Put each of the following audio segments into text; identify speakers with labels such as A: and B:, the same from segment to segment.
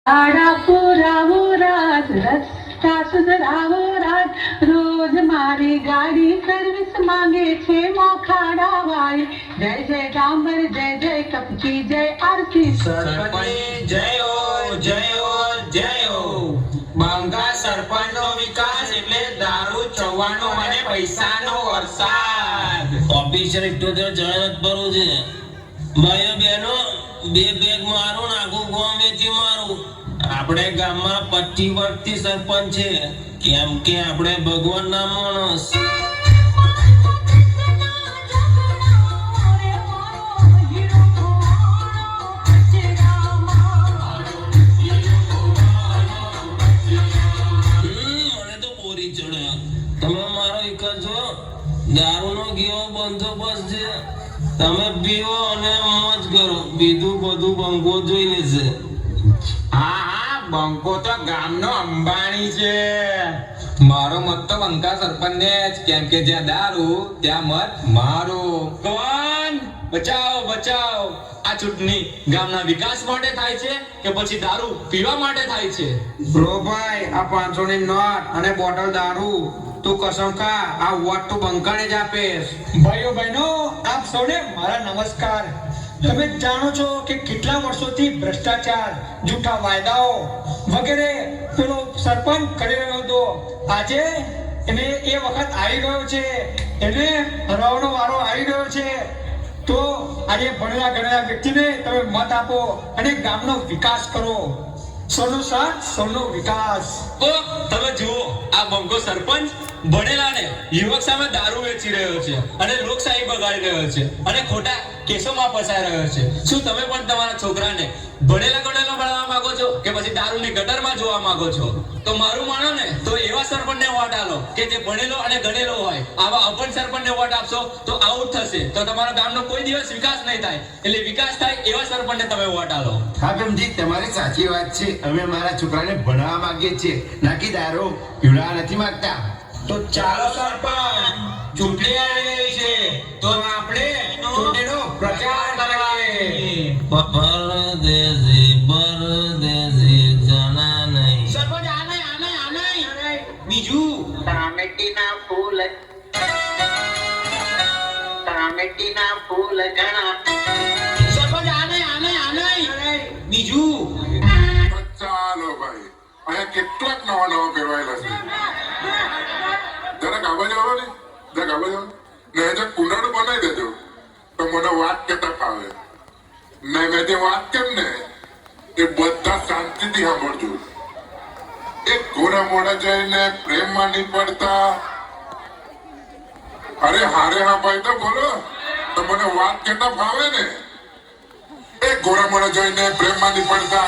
A: પુરાવો રાત રસ્તા સુધરાવો રાત રોજ મારી ગાડી સર્વિસ માંગે છે મોખાડા વાળી જય જય ડામર જય જય કપચી જય આરતી
B: સરપંચ જય હો જય હો જય હો બંગા સરપંચ નો વિકાસ એટલે દારૂ ચૌવાનો અને પૈસાનો વરસાદ
C: ઓફિસર 78 જણાવત ભરું છે ભાઈઓ બહેનો બે બેગ મારું આખું ગામ વેચી મારું આપણે ગામમાં 25 વર્ષથી સરપંચ છે કેમ કે આપણે ભગવાનના માણસ મને તો બોરી ચડે તમે મારો એક છો દારૂનો કેવો બંદોબસ્ત છે તમે પીવો અને મોજ કરો બીજું બધું બંકો જોઈ લેશે
B: હા બંકો તો ગામનો અંબાણી છે મારો મત તો બંકા સરપંચ ને જ કેમ કે જ્યાં દારૂ ત્યાં મત મારો કોણ બચાવો બચાવો આ ચૂંટણી ગામના વિકાસ માટે થાય છે કે પછી દારૂ પીવા માટે થાય છે
D: બ્રો ભાઈ આ 500 ની નોટ અને બોટલ દારૂ તું કસમ ખા આ વોટ તો બંકાને જ આપેશ
E: ભાઈઓ બહેનો આપ સૌને મારા નમસ્કાર તમે જાણો છો કે કેટલા વર્ષોથી ભ્રષ્ટાચાર જૂઠા વાયદાઓ વગેરે પેલો સરપંચ કરી રહ્યો હતો આજે એને એ વખત આવી ગયો છે એને હરાવવાનો વારો આવી ગયો છે તો આજે ભણેલા ગણેલા વ્યક્તિને તમે મત આપો અને ગામનો વિકાસ કરો સૌનો સાથ સૌનો વિકાસ
B: ઓ તમે જુઓ આ બંકો સરપંચ ભણેલા ને યુવક સામે દારૂ વેચી રહ્યો છે અને લોકશાહી બગાડી રહ્યો છે અને ખોટા કેસોમાં ફસાઈ રહ્યો છે શું તમે પણ તમારા છોકરાને ભણેલા ગણેલા ભણવા માંગો છો કે પછી દારૂની ગટરમાં જોવા માંગો છો તો મારું માનો ને તો એવા સરપંચને વોટ આલો કે જે ભણેલો અને ગણેલો હોય આવા અભણ સરપંચને વોટ આપશો તો આઉટ થશે તો તમારા ગામનો કોઈ દિવસ વિકાસ નહીં થાય એટલે વિકાસ થાય એવા સરપંચને તમે વોટ આલો
F: હા ભીમજી તમારી સાચી વાત છે અમે અમારા છોકરાને ભણવા માંગીએ છીએ નાકી દારૂ પીવડાવવા નથી માંગતા
D: તો ચાલો સરપંચ ચૂંટણી આવી રહી છે તો આપણે ચૂંટણીનો પ્રચાર કરીએ
C: પરદેશી જાના નહીં
B: સરપંચ આને બીજું
A: ટામેટીના ફૂલ ઘણા
B: સરપંચ આને બીજું
G: ચાલો ભાઈ અહીંયા કેટલાક નવા નવા ફેરવાયેલા છે જરાક આવાજ આવો ને જરાક આવાજ આવો ને જે કુંડાળું બનાવી દેજો તો મને વાત કેતા ફાવે ને મેં જે વાત કેમ ને એ બધા શાંતિથી સાંભળજો એક ઘોડા મોડા જઈને પ્રેમમાં નહીં પડતા અરે હારે હા ભાઈ તો બોલો તો મને વાત કેતા ફાવે ને એક ઘોડા મોડા જઈને પ્રેમમાં નહીં પડતા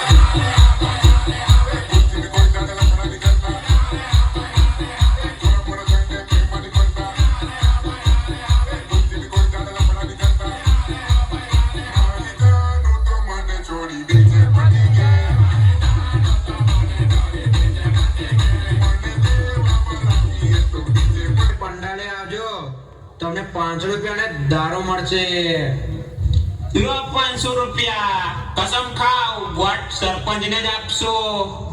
D: પંડાલે આવજો તમને 500 રૂપિયાને દારૂ મળશે
B: લો 500 રૂપિયા કસમ ખાવ વોટ સરપંચને જ આપશો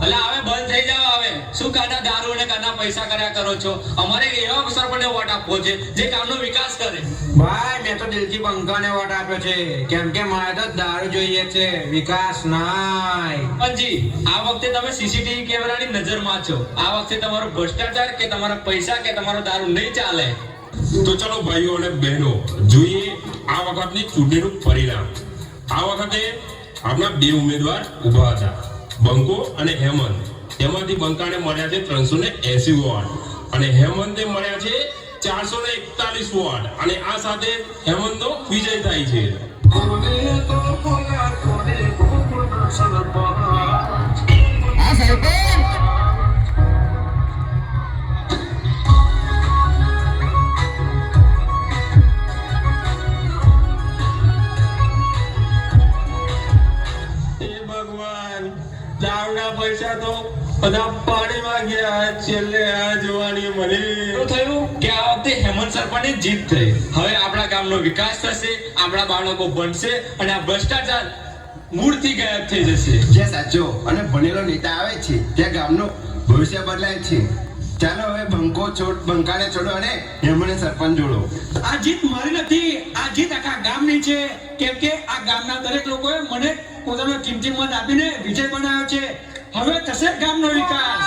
B: એટલે હવે બંધ થઈ જાવ હવે શું કાના દારૂ અને કાના પૈસા કર્યા કરો છો અમારે એવા સરપંચને વોટ આપવો છે જે ગામનો વિકાસ કરે
D: ભાઈ મેં તો દિલથી બંકાને વોટ આપ્યો છે કેમ કે મારે તો દારૂ જોઈએ છે વિકાસ નાય
B: અંજી આ વખતે તમે સીસીટીવી કેમેરાની નજરમાં છો આ વખતે તમારો ભ્રષ્ટાચાર કે તમારા પૈસા કે તમારો દારૂ નહીં ચાલે
H: તો ચલો ભાઈઓ અને બહેનો જોઈએ આ વખતની ચૂંટણીનું પરિણામ આ વખતે આપણા બે ઉમેદવાર ઉભા હતા બંકો અને હેમંત તેમાંથી બંકાને મળ્યા છે 380 વોટ અને હેમંતે મળ્યા છે 441 વોટ અને આ સાથે હેમંતનો વિજય થાય છે
C: દારૂના પૈસા તો બધા પાણીમાં ગયા છેલ્લે આ જોવાની મને
B: તો થયું કે આ વખતે હેમંત સરપંચની જીત થઈ હવે આપણા ગામનો વિકાસ થશે આપણા બાળકો ભણશે અને આ ભ્રષ્ટાચાર મૂળથી ગાયબ થઈ જશે.
F: જ્યાં સાચો અને ભણેલો નેતા આવે છે ત્યાં ગામનું ભવિષ્ય બદલાય છે. ચાલો હવે બંકાને છોડો અને હેમને સરપંચ જોડો.
E: આ જીત મારી નથી, આ જીત આખા ગામની છે. કેમ કે આ ગામના દરેક લોકોએ મને પોતાનો કિંમતી મત આપીને વિજય બનાવ્યો છે. હવે થશે ગામનો વિકાસ.